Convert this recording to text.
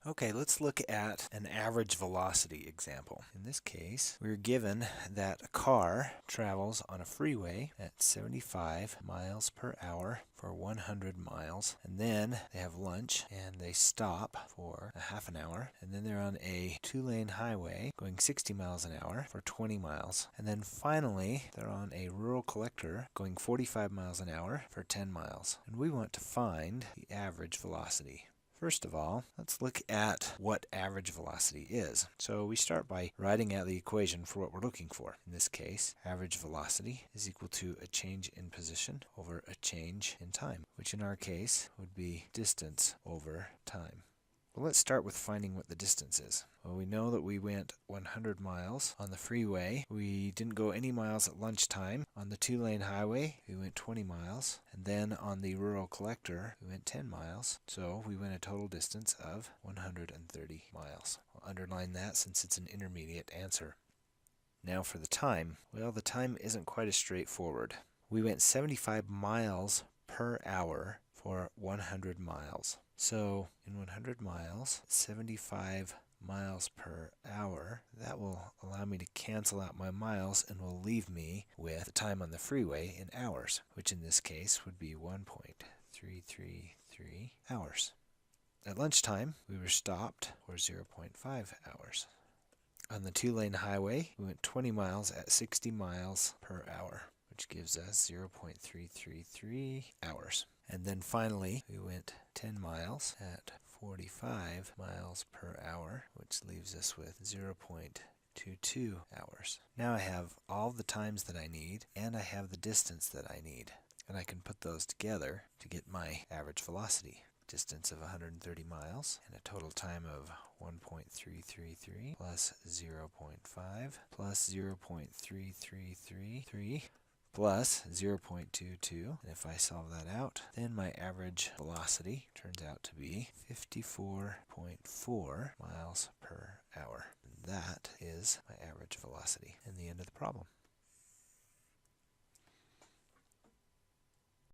Okay, let's look at an average velocity example. In this case, we're given that a car travels on a freeway at 75 miles per hour for 100 miles, and then they have lunch and they stop for a half an hour, and then they're on a two-lane highway going 60 miles an hour for 20 miles, and then finally they're on a rural collector going 45 miles an hour for 10 miles. And we want to find the average velocity. First of all, let's look at what average velocity is. So we start by writing out the equation for what we're looking for. In this case, average velocity is equal to a change in position over a change in time, which in our case would be distance over time. Well, let's start with finding what the distance is. Well, we know that we went 100 miles on the freeway. We didn't go any miles at lunchtime. On the two-lane highway, we went 20 miles. And then on the rural collector, we went 10 miles. So we went a total distance of 130 miles. I'll underline that since it's an intermediate answer. Now for the time. Well, the time isn't quite as straightforward. We went 75 miles per hour for 100 miles. So in 100 miles, 75 miles per hour, that will allow me to cancel out my miles and will leave me with the time on the freeway in hours, which in this case would be 1.333 hours. At lunchtime, we were stopped for 0.5 hours. On the two-lane highway, we went 20 miles at 60 miles per hour, which gives us 0.333 hours. And then finally, we went 10 miles at 45 miles per hour, which leaves us with 0.22 hours. Now I have all the times that I need, and I have the distance that I need. And I can put those together to get my average velocity. Distance of 130 miles, and a total time of 1.333 plus 0.5 plus 0.3333 plus 0.22, and if I solve that out, then my average velocity turns out to be 54.4 miles per hour. And that is my average velocity, and the end of the problem.